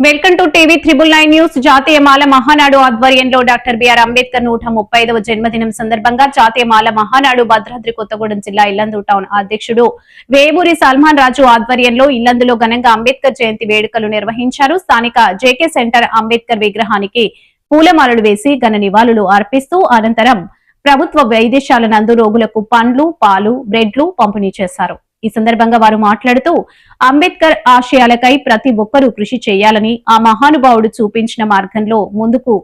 Welcome to TV 999 news. జాతీయ మాల మహానాడు ఆధ్వర్యంలో doctor BR Ambedkar 135వ జన్మదినం సందర్భంగా జాతీయ మాల మహానాడు భద్రాద్రి కొత్తగూడెం జిల్లా ఇల్లందు టౌన్ అధ్యక్షుడు వేమూరి సల్మాన్ రాజు ఆధ్వర్యంలో ఇల్లందులో ఘనంగా అంబేద్కర్ జయంతి వేడుకలు నిర్వహించారు. స్థానిక జేకే సెంటర్ అంబేద్కర్ విగ్రహానికి పూలమాలలు వేసి ఘన నివాళులు అర్పిస్తూ అనంతరం ప్రభుత్వ వైద్యశాల నందు రోగులకు పండ్లు, పాలు, బ్రెడ్లు పంపిణీ చేశారు. ఈ సందర్భంగా వారు మాట్లాడుతూ అంబేద్కర్ ఆశయాలకై ప్రతి ఒక్కరూ కృషి చేయాలని, ఆ మహానుభావుడు చూపించిన మార్గంలో ముందుకు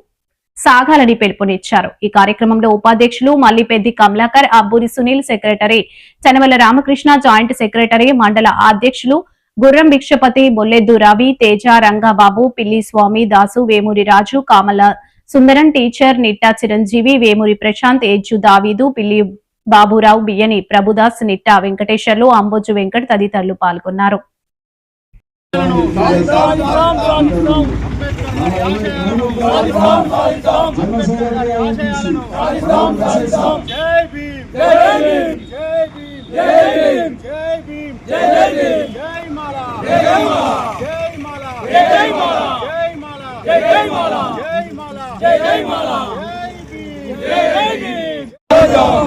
సాగాలని పిలుపునిచ్చారు. ఈ కార్యక్రమంలో ఉపాధ్యక్షులు Mallipeddi Kamalakar, Abburi Sunil, secretary Chanavala Ramakrishna, joint secretary, మండల అధ్యక్షులు గుర్రం భిక్షపతి, బొల్లెద్దు రవి, తేజ, రంగాబాబు, పిల్లి స్వామి, దాసు, వేమూరి రాజు, కామల సుందరన్, టీచర్ నిట్టా చిరంజీవి, వేమూరి ప్రశాంత్, ఎజ్జు దావీదు, పిల్లి బాబురావు, బియ్యని ప్రభుదాస్, నిట్టా వెంకటేశ్వర్లు, అంబోజు వెంకట్ తదితరులు పాల్గొన్నారు.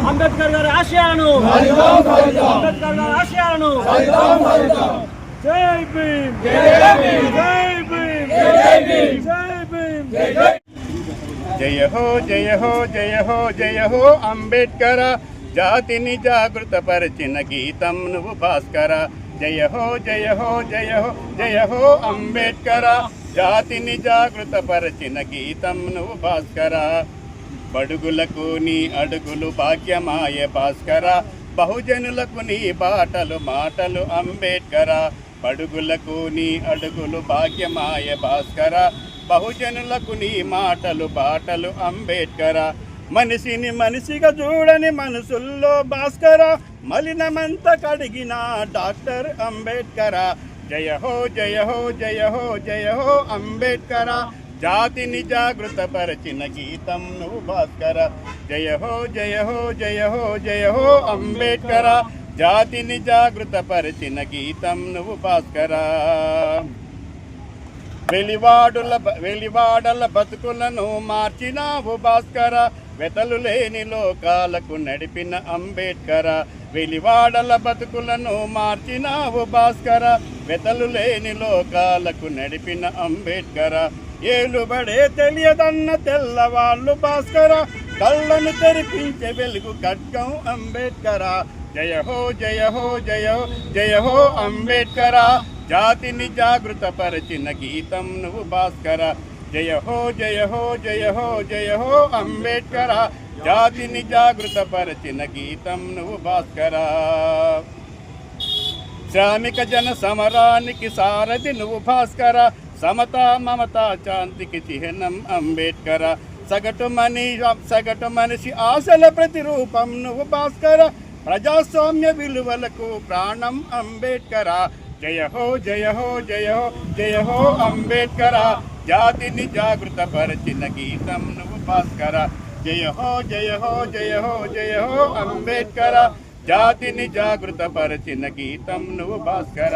అంబేద్కర్ గారి ఆశయాలను అంబేద్కర్ గారి ఆశయాలను జై భీమ్, జై భీమ్, జై భీమ్, జై భీమ్, జై భీమ్, జయ హో జయ హో జయ హో జయ హో అంబేద్కర, జాతిని జాగృత పరిచిన గీతం నువ్వు భాస్కర. జయ హో జయ హో జయ హో జయ హో అంబేద్కర, జాతిని జాగృత పరిచిన గీతం నువ్వు భాస్కర. బడుగులకు నీ అడుగులు భాగ్యమాయ భాస్కర, బహుజనులకు నీ బాటలు మాటలు అంబేద్కర. బడుగులకు నీ అడుగులు భాగ్యమాయ భాస్కర, బహుజనులకు నీ మాటలు బాటలు అంబేద్కర. మనిషిని మనిషిగా చూడని మనసుల్లో భాస్కర, మలినమంత కడిగిన డాక్టర్ అంబేద్కర. జయ హో జయ హో జయ హో జయ హో అంబేద్కర, జాతిని జాగృత పరిచిన గీతం నువ్వు భాస్కర. జయ హో జయ హో జయ హో జయ హో అంబేద్కర, జాతిని జాగృత పరిచిన గీతం నువ్వు భాస్కర. వెలివాడల బతుకులను మార్చినావు భాస్కర, వెతలు లేని లోకాలకు నడిపిన అంబేద్కర. వెలివాడల బతుకులను మార్చినావు భాస్కర, వెతలు లేని లోకాలకు నడిపిన అంబేద్కర. ఏలుబడే తెలియదన్న తెల్లవాళ్ళు భాస్కర, కళ్ళను తెరిపించే వెలుగు ఖడ్గం అంబేద్కర. జయ హో జయ హో జయ హో జయ హో అంబేద్కర, జాతిని జాగృత పరిచిన గీతం నువ్వు భాస్కర. జయ హో జయ హో జయ హో జయ హో అంబేద్కర, జాతిని జాగృత పరిచిన గీతం నువ్వు భాస్కర. శ్రామిక జన సమరానికి సారథి నువ్వు భాస్కర, సమతా మమతా శాంతికి చిహ్నం అంబేద్కర. సగటు మనిషి ఆశల ప్రతిరూపం నువ్వు భాస్కర, ప్రజాస్వామ్య విలువలకు ప్రాణం అంబేద్కర. జయ హో జయ హో జయ హో జయ హో అంబేద్కర, జాతిని జాగృత పరిచిన గీతం నువ్వు భాస్కర. జయ హో జయ హో జయ హో జయ హో అంబేద్కర, జాతిని జాగృత పరిచిన గీతం నువ్వు భాస్కర.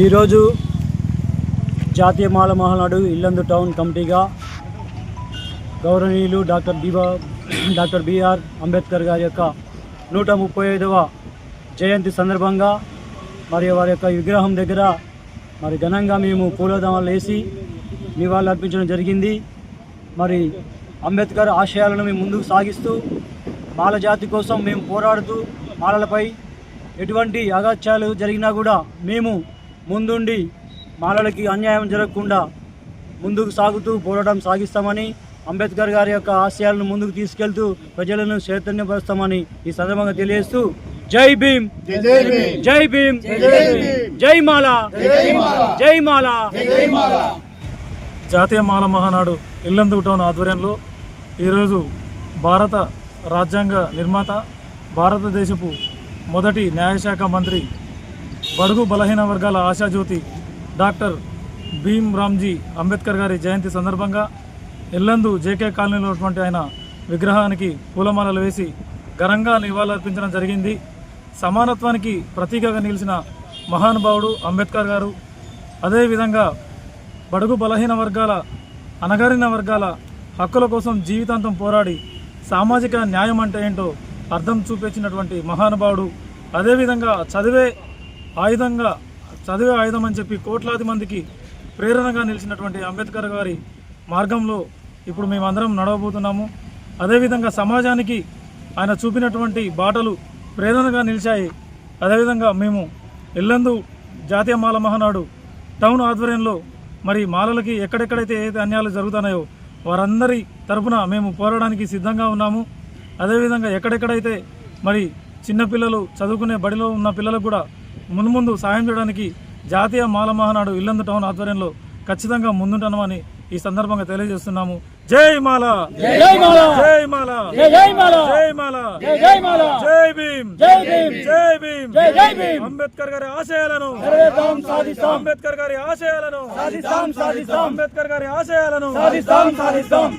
ఈరోజు జాతీయ మాల మహానాడు ఇల్లందు టౌన్ కమిటీగా గౌరవనీయులు డాక్టర్ బిఆర్ అంబేద్కర్ గారి యొక్క 135వ జయంతి సందర్భంగా మరి వారి యొక్క విగ్రహం దగ్గర మరి ఘనంగా మేము పూలదండలు వేసి నివాళులు అర్పించడం జరిగింది. మరి అంబేద్కర్ ఆశయాలను మేము ముందుకు సాగిస్తూ మాల జాతి కోసం మేము పోరాడుతూ మాలలపై ఎటువంటి అగత్యాలు జరిగినా కూడా మేము ముందుండి మాలలకి అన్యాయం జరగకుండా ముందుకు సాగుతూ పోరాటం సాగిస్తామని, అంబేద్కర్ గారి యొక్క ఆశయాలను ముందుకు తీసుకెళ్తూ ప్రజలను చైతన్యపరుస్తామని ఈ సందర్భంగా తెలియజేస్తూ జై భీమ్, జై భీమ్, జై మాల, జై మాల. జాతీయ మాల మహానాడు ఇల్లందు టౌన్ ఆధ్వర్యంలో ఈరోజు భారత రాజ్యాంగ నిర్మాత, భారతదేశపు మొదటి న్యాయశాఖ మంత్రి, బడుగు బలహీన వర్గాల ఆశాజ్యోతి డాక్టర్ భీమ్ రామ్జీ అంబేద్కర్ గారి జయంతి సందర్భంగా ఇల్లందు జేకే కాలనీలో ఉన్నటువంటి ఆయన విగ్రహానికి పూలమాలలు వేసి ఘనంగా నివాళులర్పించడం జరిగింది. సమానత్వానికి ప్రతీకగా నిలిచిన మహానుభావుడు అంబేద్కర్ గారు. అదేవిధంగా బడుగు బలహీన వర్గాల, అణగారిన వర్గాల హక్కుల కోసం జీవితాంతం పోరాడి సామాజిక న్యాయం అంటే ఏంటో అర్థం చూపించినటువంటి మహానుభావుడు. అదేవిధంగా చదివే ఆయుధం అని చెప్పి కోట్లాది మందికి ప్రేరణగా నిలిచినటువంటి అంబేద్కర్ గారి మార్గంలో ఇప్పుడు మేమందరం నడవబోతున్నాము. అదేవిధంగా సమాజానికి ఆయన చూపినటువంటి బాటలు ప్రేరణగా నిలిచాయి. అదేవిధంగా మేము ఇల్లందు జాతీయ మాల మహానాడు టౌన్ ఆధ్వర్యంలో మరి మాలలకి ఎక్కడెక్కడైతే ఏదైతే అన్యాయాలు జరుగుతున్నాయో వారందరి తరపున మేము పోరాడడానికి సిద్ధంగా ఉన్నాము. అదేవిధంగా ఎక్కడెక్కడైతే మరి చిన్నపిల్లలు చదువుకునే బడిలో ఉన్న పిల్లలకు కూడా మున్ముందు సాయం చేయడానికి జాతీయ మాల మహానాడు ఇల్లందు టౌన్ ఆధ్వర్యంలో ఖచ్చితంగా ముందుంటామని ఈ సందర్భంగా తెలియజేస్తున్నాము. జై మాల, జై మాల, జై మాల, జై మాల, జై మాల, జై మాల, జై భీమ్, జై భీమ్, జై భీమ్, జై భీమ్. అంబేద్కర్ గారి ఆశయాలను సాధిస్తాం, అంబేద్కర్ గారి ఆశయాలను సాధిస్తాం, అంబేద్కర్ గారి ఆశయాలను సాధిస్తాం.